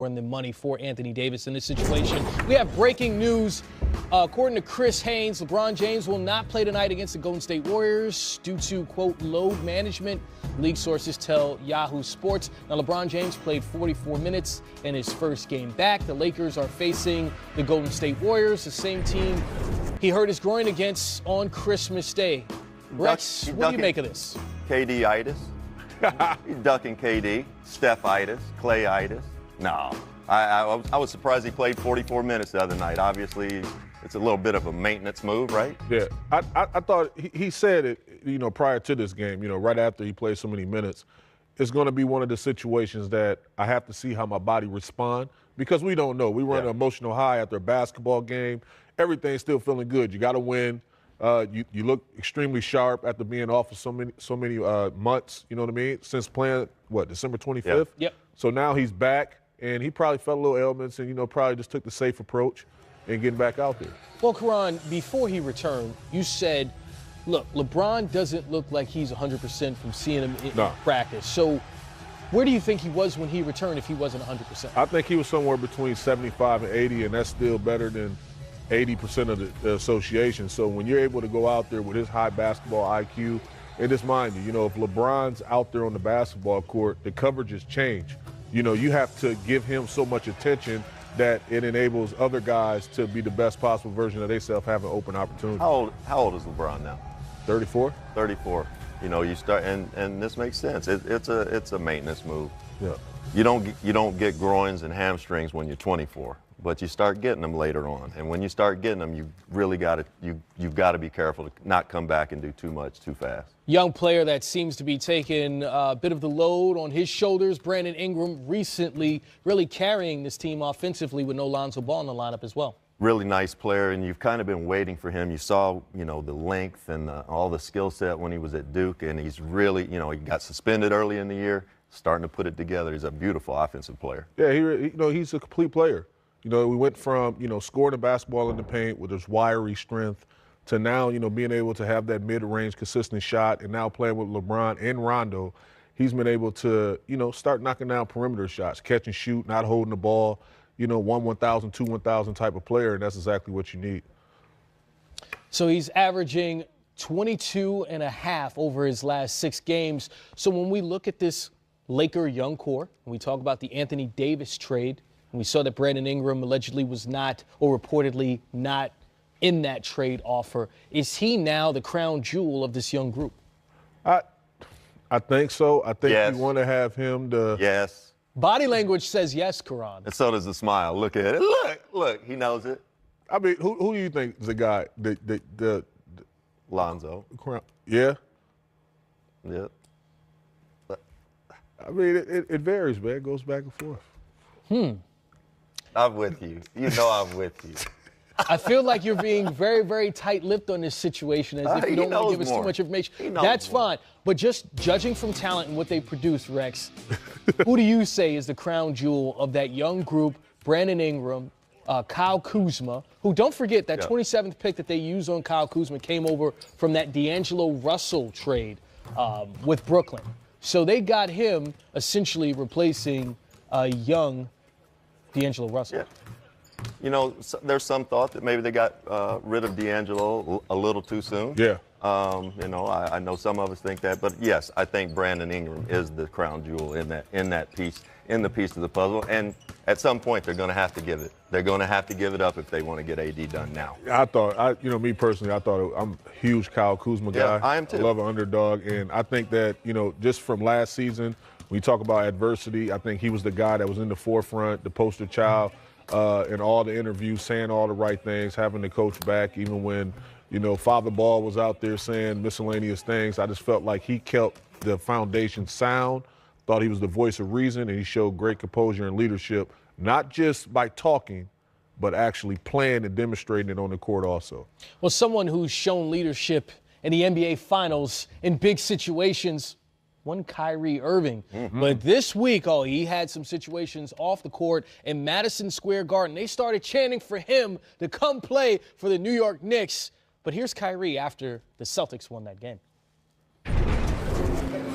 and the money for Anthony Davis in this situation. We have breaking news. According to Chris Haynes, LeBron James will not play tonight against the Golden State Warriors due to, quote, load management. League sources tell Yahoo Sports. Now, LeBron James played 44 minutes in his first game back. The Lakers are facing the Golden State Warriors, the same team he hurt his groin against on Christmas Day. Rex, what do you make of this? KD-itis. He's ducking KD. Steph-itis. Clay-itis. No. I was surprised he played 44 minutes the other night. Obviously, it's a little bit of a maintenance move, right? Yeah. I thought he said it, prior to this game, right after he played so many minutes, it's going to be one of the situations that I have to see how my body respond because we don't know. We run an emotional high after a basketball game. Everything's still feeling good. You got to win. You look extremely sharp after being off for so many months, you know what I mean, since playing, December 25th? Yep. So now he's back, and he probably felt a little ailments and, probably just took the safe approach and getting back out there. Well, Karan, before he returned, you said, look, LeBron doesn't look like he's 100% from seeing him in practice. So where do you think he was when he returned if he wasn't 100%? I think he was somewhere between 75 and 80, and that's still better than 80% of the association. So when you're able to go out there with his high basketball IQ, and just mind you, if LeBron's out there on the basketball court, the coverages change. You have to give him so much attention that it enables other guys to be the best possible version of themselves, have an open opportunity. How old is LeBron now? 34. 34. You start, and this makes sense. It's a maintenance move. Yeah. You don't get groins and hamstrings when you're 24. But you start getting them later on, and when you start getting them, you really you've got to be careful to not come back and do too much too fast. Young player that seems to be taking a bit of the load on his shoulders. Brandon Ingram recently really carrying this team offensively with no Lonzo Ball in the lineup as well. Really nice player, and you've kind of been waiting for him. You saw, the length and all the skill set when he was at Duke, and he's really, he got suspended early in the year, starting to put it together. He's a beautiful offensive player. Yeah, he's a complete player. We went from, scoring the basketball in the paint with his wiry strength to now, being able to have that mid-range consistent shot, and now playing with LeBron and Rondo, he's been able to, start knocking down perimeter shots, catch and shoot, not holding the ball, 1,000, 1,000 type of player, and that's exactly what you need. So he's averaging 22.5 over his last 6 games. So when we look at this Laker young core, and we talk about the Anthony Davis trade, and we saw that Brandon Ingram allegedly was not, or reportedly not, in that trade offer. Is he now the crown jewel of this young group? I think so. I think yes. You want to have him to. Yes. Body language says yes, Karan. And so does the smile. Look at it. Look, he knows it. I mean, who do you think is the guy? The Lonzo. Yeah. Yep. I mean, it varies, man. It goes back and forth. I'm with you. I'm with you. I feel like you're being very, very tight-lipped on this situation, as if you don't want to give us too much information. That's fine. But just judging from talent and what they produce, Rex, who do you say is the crown jewel of that young group? Brandon Ingram, Kyle Kuzma, who, don't forget, that 27th pick that they used on Kyle Kuzma came over from that D'Angelo Russell trade with Brooklyn. So they got him essentially replacing a young D'Angelo Russell. Yeah. There's some thought that maybe they got rid of D'Angelo a little too soon. Yeah. I know some of us think that, but yes, I think Brandon Ingram is the crown jewel in the piece of the puzzle. And at some point, they're going to have to give it. They're going to have to give it up if they want to get AD done now. Me personally, I'm a huge Kyle Kuzma guy. Yeah, I am too. I love an underdog, and I think that just from last season, when you talk about adversity, I think he was the guy that was in the forefront, the poster child. In all the interviews, saying all the right things, having the coach back, even when, Father Ball was out there saying miscellaneous things. I just felt like he kept the foundation sound, thought he was the voice of reason, and he showed great composure and leadership, not just by talking, but actually playing and demonstrating it on the court also. Well, someone who's shown leadership in the NBA Finals in big situations, one Kyrie Irving. But this week, he had some situations off the court in Madison Square Garden. They started chanting for him to come play for the New York Knicks. But here's Kyrie after the Celtics won that game.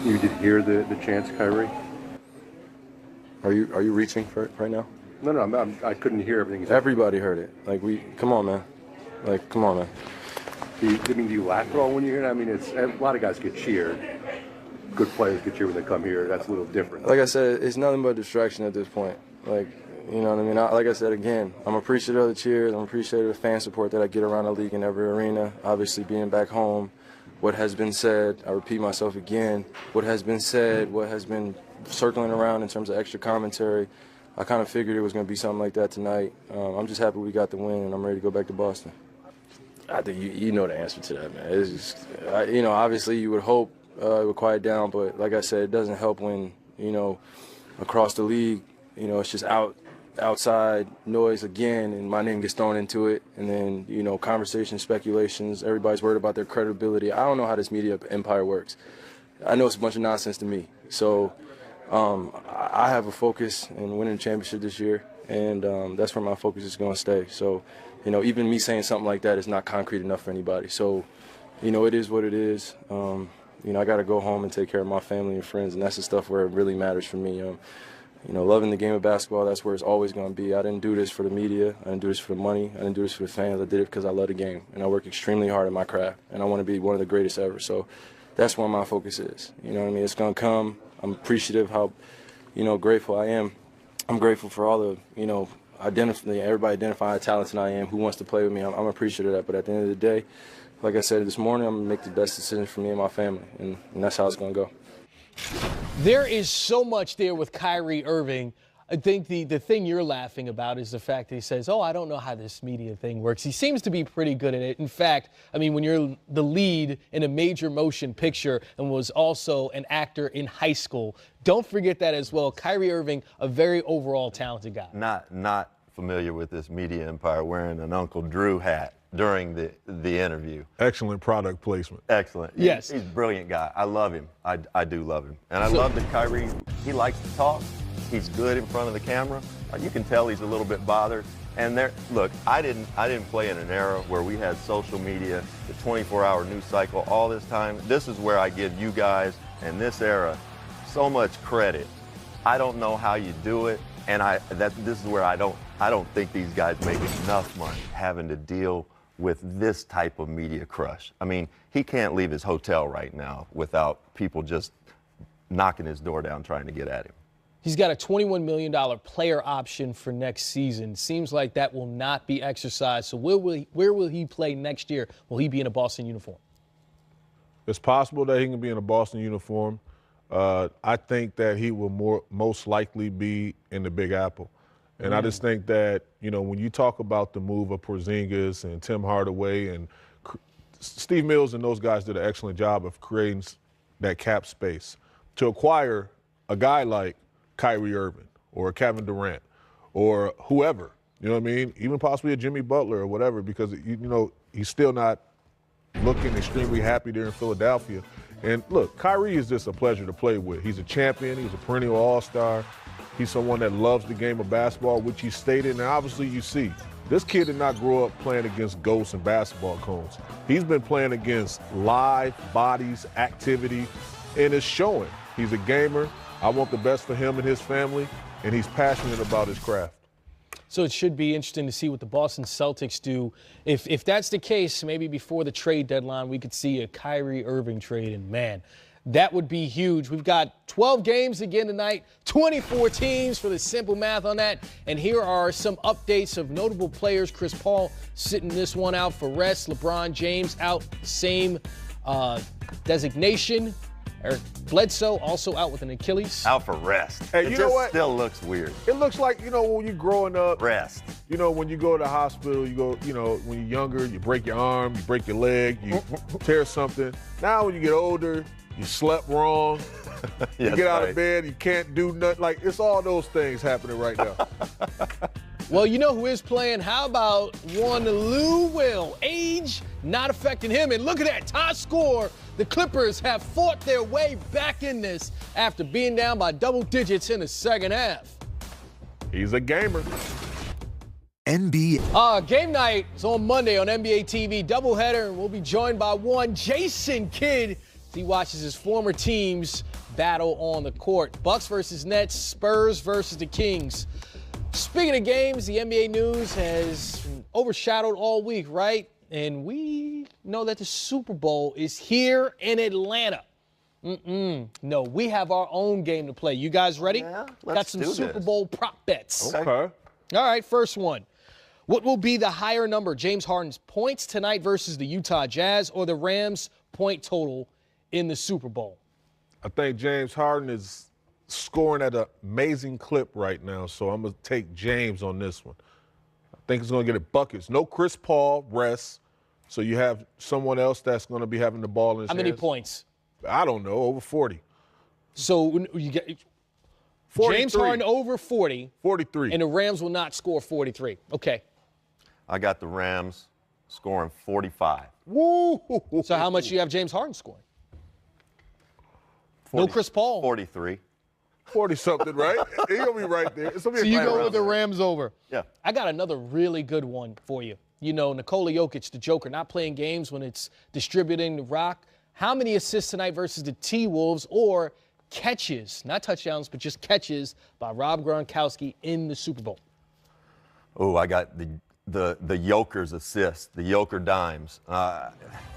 You did hear the chants, Kyrie? Are you reaching for it right now? No, I couldn't hear everything you said. Everybody heard it. Come on, man. Come on, man. Do you laugh at all when you hear it? I mean, a lot of guys get cheered. Good players get cheered when they come here. That's a little different. Like I said, it's nothing but distraction at this point. You know what I mean? Like I said again, I'm appreciative of the cheers. I'm appreciative of the fan support that I get around the league in every arena. Obviously, being back home, what has been said, I repeat myself again, what has been said, what has been circling around in terms of extra commentary, I kind of figured it was going to be something like that tonight. I'm just happy we got the win, and I'm ready to go back to Boston. I think you know the answer to that, man. It's just, obviously you would hope it would quiet down, but like I said, it doesn't help when, across the league, it's just outside noise again, and my name gets thrown into it, and then, conversations, speculations, everybody's worried about their credibility. I don't know how this media empire works. I know it's a bunch of nonsense to me. So I have a focus in winning the championship this year, and that's where my focus is going to stay. So, even me saying something like that is not concrete enough for anybody. So, it is what it is. I got to go home and take care of my family and friends, and that's the stuff where it really matters for me. Loving the game of basketball, that's where it's always going to be. I didn't do this for the media. I didn't do this for the money. I didn't do this for the fans. I did it because I love the game, and I work extremely hard at my craft, and I want to be one of the greatest ever. So that's where my focus is. You know what I mean? It's going to come. I'm appreciative how, grateful I am. I'm grateful for all the, everybody identifying the talents that I am, who wants to play with me. I'm appreciative of that. But at the end of the day, like I said this morning, I'm going to make the best decision for me and my family, and that's how it's going to go. There is so much there with Kyrie Irving. I think the thing you're laughing about is the fact that he says, I don't know how this media thing works. He seems to be pretty good at it. In fact, when you're the lead in a major motion picture and was also an actor in high school, don't forget that as well. Kyrie Irving, a very overall talented guy. Not familiar with this media empire, wearing an Uncle Drew hat during the interview. Excellent product placement. Excellent. Yes. He's a brilliant guy. I love him. I do love him. And I love that Kyrie, he likes to talk. He's good in front of the camera. You can tell he's a little bit bothered. And look, I didn't play in an era where we had social media, the 24-hour news cycle, all this time. This is where I give you guys and this era so much credit. I don't know how you do it, and this is where I don't think these guys make enough money having to deal with this type of media crush. He can't leave his hotel right now without people just knocking his door down trying to get at him. He's got a $21 million player option for next season. Seems like that will not be exercised. So where will he play next year? Will he be in a Boston uniform? It's possible that he can be in a Boston uniform. I think that he will most likely be in the Big Apple. And I just think that, when you talk about the move of Porzingis and Tim Hardaway and Steve Mills and those guys did an excellent job of creating that cap space to acquire a guy like Kyrie Irving or Kevin Durant or whoever, even possibly a Jimmy Butler or whatever, because, he's still not looking extremely happy there in Philadelphia. And look, Kyrie is just a pleasure to play with. He's a champion. He's a perennial all-star. He's someone that loves the game of basketball, which he stated. And obviously you see, this kid did not grow up playing against ghosts and basketball cones. He's been playing against live bodies, activity, and it's showing. He's a gamer. I want the best for him and his family, and he's passionate about his craft. So it should be interesting to see what the Boston Celtics do. If that's the case, maybe before the trade deadline, we could see a Kyrie Irving trade, and man, that would be huge. We've got 12 games again tonight, 24 teams for the simple math on that. And here are some updates of notable players. Chris Paul sitting this one out for rest. LeBron James out, same designation. Eric Bledsoe also out with an Achilles. Out for rest. Hey, you know what? Still looks weird. It looks like, when you're growing up. Rest. When you go to the hospital, you go, when you're younger, you break your arm, you break your leg, you tear something. Now when you get older, you slept wrong. You get out of bed, you can't do nothing. Like, it's all those things happening right now. Well, you know who is playing? How about one Lou Will? Age not affecting him. And look at that, top score. The Clippers have fought their way back in this after being down by double digits in the second half. He's a gamer. NBA. Game night is on Monday on NBA TV. Doubleheader, and we'll be joined by one Jason Kidd. He watches his former teams battle on the court. Bucks versus Nets, Spurs versus the Kings. Speaking of games, the NBA news has overshadowed all week, right? And we know that the Super Bowl is here in Atlanta. No, we have our own game to play. You guys ready? Yeah, Got some Super Bowl prop bets. Okay. All right, first one. What will be the higher number, James Harden's points tonight versus the Utah Jazz or the Rams' point total in the Super Bowl? I think James Harden is scoring at an amazing clip right now, so I'm going to take James on this one. I think he's going to get it buckets. No Chris Paul, rest, so you have someone else that's going to be having the ball in his How many hands. points? I don't know, over 40. So you get 43. James Harden over 40. 43. And the Rams will not score 43. Okay. I got the Rams scoring 45. Woo! So how much do you have James Harden scoring? 40, No Chris Paul. 43. 40-something, right? He's going to be right there. It's gonna be So you a go with the Rams over. Yeah. I got another really good one for you. You know, Nikola Jokic, the Joker, not playing games when it's distributing the rock. How many assists tonight versus the T-Wolves or catches, not touchdowns, but just catches by Rob Gronkowski in the Super Bowl? Oh, I got the Joker's assist, the Joker dimes.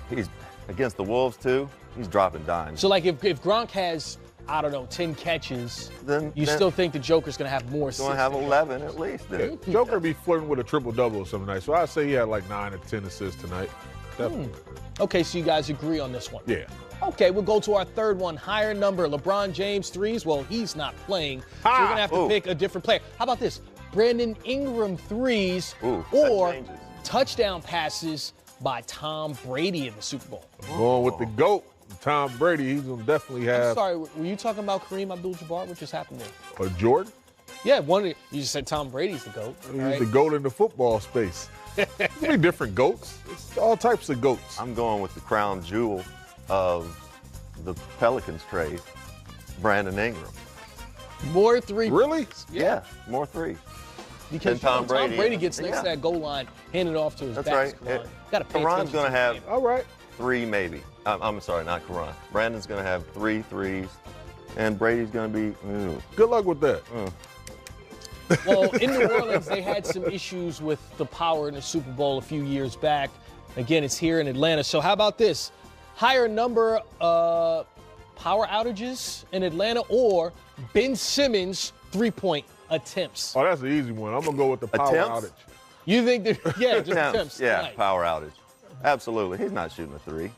He's against the Wolves, too. He's dropping dimes. So, like, if Gronk has, I don't know, 10 catches, Then still think the Joker's going to have more assists? going to have 11 at least. Then. Joker be flirting with a triple-double some night, so I'd say he had like 9 or 10 assists tonight. Definitely. Okay, so you guys agree on this one. Yeah. Okay, we'll go to our third one. Higher number, LeBron James threes. Well, he's not playing, so we're going to have to pick a different player. How about this? Brandon Ingram threes or touchdown passes by Tom Brady in the Super Bowl. Going with the GOAT, Tom Brady, he's going to definitely have. I'm sorry, were you talking about Kareem Abdul-Jabbar? What just happened there? Or Jordan? Yeah, you just said Tom Brady's the GOAT. He's Right? the GOAT in the football space. There's many different GOATs. It's all types of GOATs. I'm going with the crown jewel of the Pelicans trade, Brandon Ingram. More three. Really? Yeah, more three. Because Tom Brady. Tom Brady gets next to that goal line, handed off to his That's back. right. Got to pay Karan's attention going to the have game. All right. 3 maybe. I'm sorry, not Karan. Brandon's going to have 3 threes, and Brady's going to be. Good luck with that. Well, in New Orleans, they had some issues with the power in the Super Bowl a few years back. Again, it's here in Atlanta. So how about this? Higher number of power outages in Atlanta or Ben Simmons three-point attempts? Oh, that's an easy one. I'm going to go with the power Attempts? outage. You think that, yeah, just attempts. Yeah, tonight. power outage. Absolutely. He's not shooting a 3.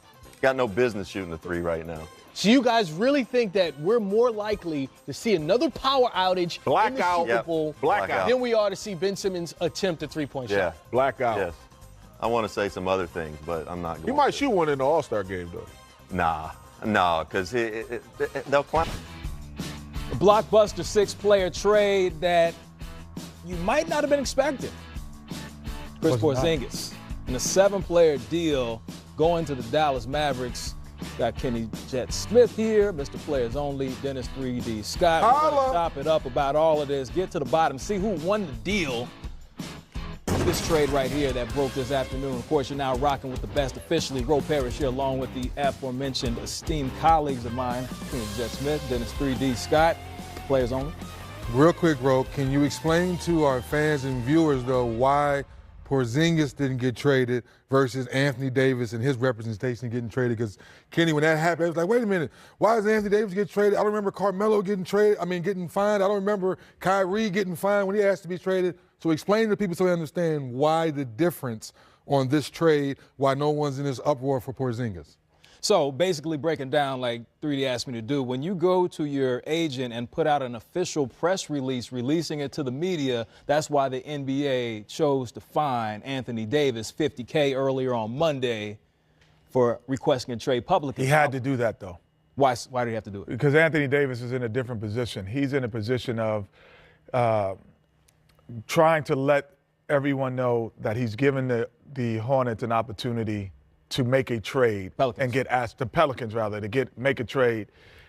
Got no business shooting a 3 right now. So you guys really think that we're more likely to see another power outage in the Super Yep. Bowl Blackout. than we are to see Ben Simmons attempt a three-point Yeah. shot? Blackout. Yes. I want to say some other things, but I'm not going He to. might shoot one in the All-Star game, though. Nah, because they'll climb. A blockbuster 6-player trade that you might not have been expecting. Chris Porzingis in a 7-player deal going to the Dallas Mavericks. Got Kenny Jet Smith here, Mr. Players Only, Dennis 3D Scott. We're going to chop it up about all of this, get to the bottom, see who won the deal. This trade right here that broke this afternoon. Of course, you're now rocking with the best officially. Ro Parrish here, along with the aforementioned esteemed colleagues of mine, Kenny Jet Smith, Dennis 3D Scott, Players Only. Real quick, Ro, can you explain to our fans and viewers, though, why Porzingis didn't get traded versus Anthony Davis and his representation getting traded? Because, Kenny, when that happened, I was like, wait a minute, why does Anthony Davis get traded? I don't remember Carmelo getting fined. I don't remember Kyrie getting fined when he asked to be traded. So explain to people so they understand why the difference on this trade, why no one's in this uproar for Porzingis. So basically breaking down like 3D asked me to do, when you go to your agent and put out an official press release releasing it to the media, that's why the NBA chose to fine Anthony Davis $50K earlier on Monday for requesting a trade publicly. He had to do that, though. Why did he have to do it? Because Anthony Davis is in a different position. He's in a position of trying to let everyone know that he's given the Hornets an opportunity to make a trade and get the Pelicans rather, to make a trade,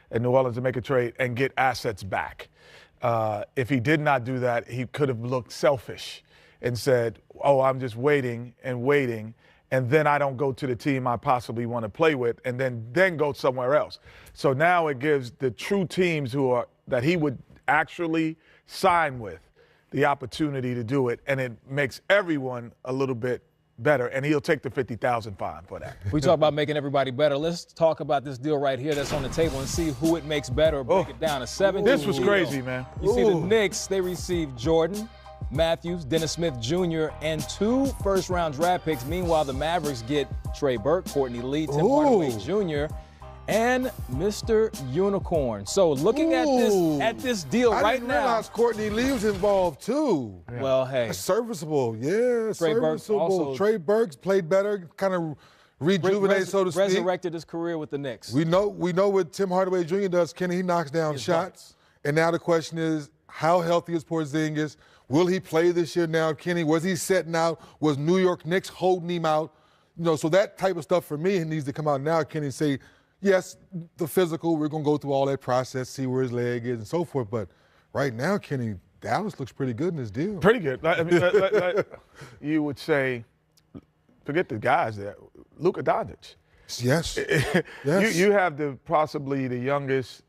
and New Orleans to make a trade and get assets back. If he did not do that, he could have looked selfish and said, oh, I'm just waiting and waiting, and then I don't go to the team I possibly want to play with, and then go somewhere else. So now it gives the true teams that he would actually sign with the opportunity to do it, and it makes everyone a little bit better, and he'll take the $50,000 fine for that. We talk about making everybody better. Let's talk about this deal right here that's on the table and see who it makes better or break it down. This was crazy, man. You see the Knicks, they received Jordan, Matthews, Dennis Smith Jr., and 2 first-round draft picks. Meanwhile, the Mavericks get Trey Burke, Courtney Lee, Tim Hardaway Jr., and Mr. Unicorn. So looking at this deal right now. I didn't realize Courtney Lee was involved too. Yeah. Well, hey. That's serviceable, yeah, Trey serviceable. Trey Burks played better, kind of rejuvenated, so to speak. Resurrected his career with the Knicks. We know what Tim Hardaway Jr. does. Kenny, he knocks down shots. And now the question is, how healthy is Porzingis? Will he play this year now, Kenny? Was he setting out? Was New York Knicks holding him out? So that type of stuff for me needs to come out now, Kenny, say, yes, the physical, we're going to go through all that process, see where his leg is and so forth. But right now, Kenny, Dallas looks pretty good in this deal. Pretty good. I mean, like you would say, forget the guys there, Luka Doncic. Yes. Yes. You have possibly the youngest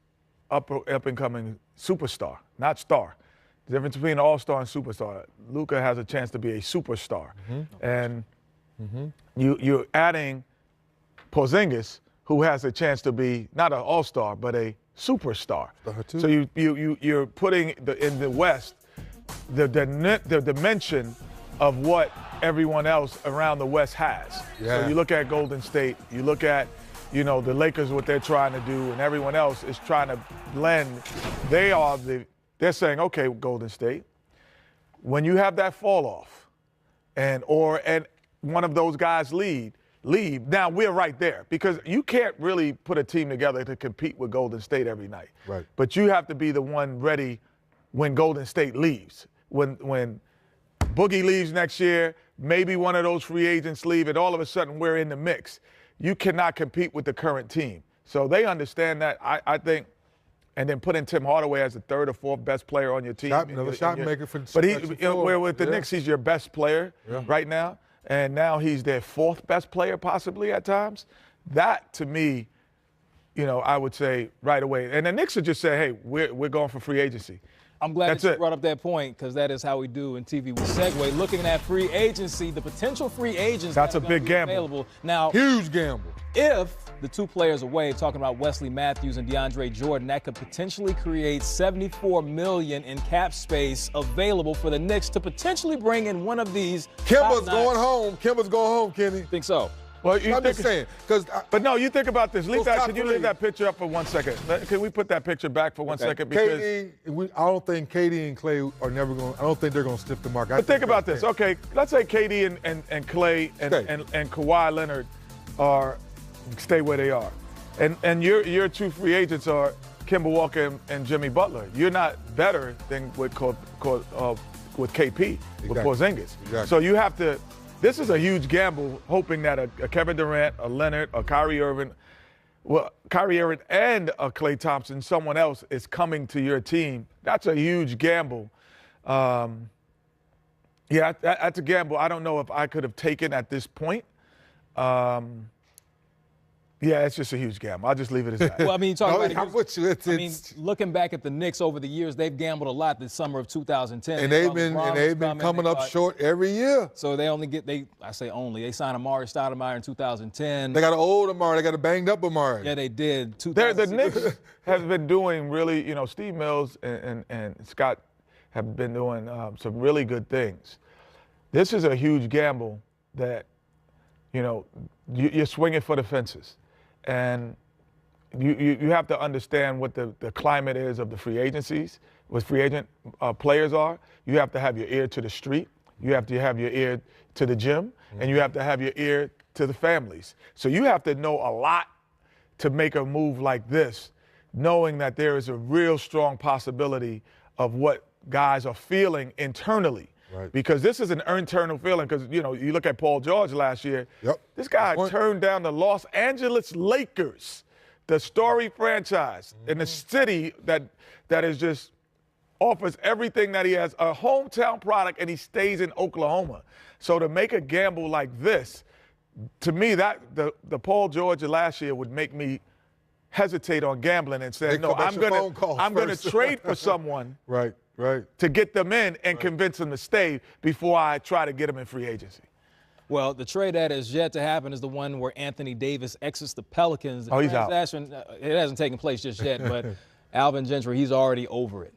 up-and-coming superstar, not star. The difference between an all-star and superstar. Luka has a chance to be a superstar. And you're adding Porzingis, who has a chance to be not an all-star, but a superstar. So you're putting in the West the dimension of what everyone else around the West has. Yeah. So you look at Golden State, you look at the Lakers, what they're trying to do, and everyone else is trying to blend. They're saying, okay, Golden State, when you have that fall off, and one of those guys leave, now we're right there, because you can't really put a team together to compete with Golden State every night. Right. But you have to be the one ready when Golden State leaves. When Boogie leaves next year, maybe one of those free agents leave, and all of a sudden we're in the mix. You cannot compete with the current team. So they understand that, I think, and then putting Tim Hardaway as the 3rd or 4th best player on your team. Another shot maker for the But with the Knicks, he's your best player right now. And now he's their 4th best player possibly at times. That, to me, I would say right away. And the Knicks would just say, hey, we're going for free agency. I'm glad that you brought up that point, because that is how we do in TV. We segue looking at free agency, the potential free agents that's a big gamble. Available. Now, huge gamble. If the 2 players away, talking about Wesley Matthews and DeAndre Jordan, that could potentially create $74 million in cap space available for the Knicks to potentially bring in one of these. Kemba's going home. Kemba's going home, Kenny. Think so? Well, I'm just saying. But no, you think about this. Can you leave that picture up for 1 second? Can we put that picture back for 1 second? Because I don't think KD and Clay are never going. I don't think they're going to stiff the mark. But think about this. Okay, let's say KD and Clay and Kawhi Leonard stay where they are, and your 2 free agents are Kemba Walker and Jimmy Butler. You're not better than with KP, with Porzingis. Exactly. So you have to. This is a huge gamble, hoping that a Kevin Durant, a Leonard, a Kyrie Irving and a Klay Thompson, someone else is coming to your team. That's a huge gamble. That's a gamble I don't know if I could have taken at this point. It's just a huge gamble. I'll just leave it as that. Well, I mean, you talk about I'm with you. Looking back at the Knicks over the years, they've gambled a lot this summer of 2010. And they've been coming up short every year. So they only they signed Amari Stoudemire in 2010. They got an old Amari. They got a banged up Amari. Yeah, they did. The Knicks have been doing really, Steve Mills and Scott have been doing some really good things. This is a huge gamble that, you're swinging for the fences. And you have to understand what the climate is of the free agencies, what free agent players are. You have to have your ear to the street. You have to have your ear to the gym. And you have to have your ear to the families. So you have to know a lot to make a move like this, knowing that there is a real strong possibility of what guys are feeling internally. Right. Because this is an internal feeling. Because, you look at Paul George last year. Yep. This guy turned down the Los Angeles Lakers, the storied franchise in the city that is just offers everything that he has, a hometown product, and he stays in Oklahoma. So to make a gamble like this, to me, that the Paul George of last year would make me hesitate on gambling and say, no, I'm going to trade for someone right to get them in and convince them to stay before I try to get them in free agency. Well, the trade that is yet to happen is the one where Anthony Davis exits the Pelicans. Oh, he's out. It hasn't taken place just yet, but Alvin Gentry, he's already over it.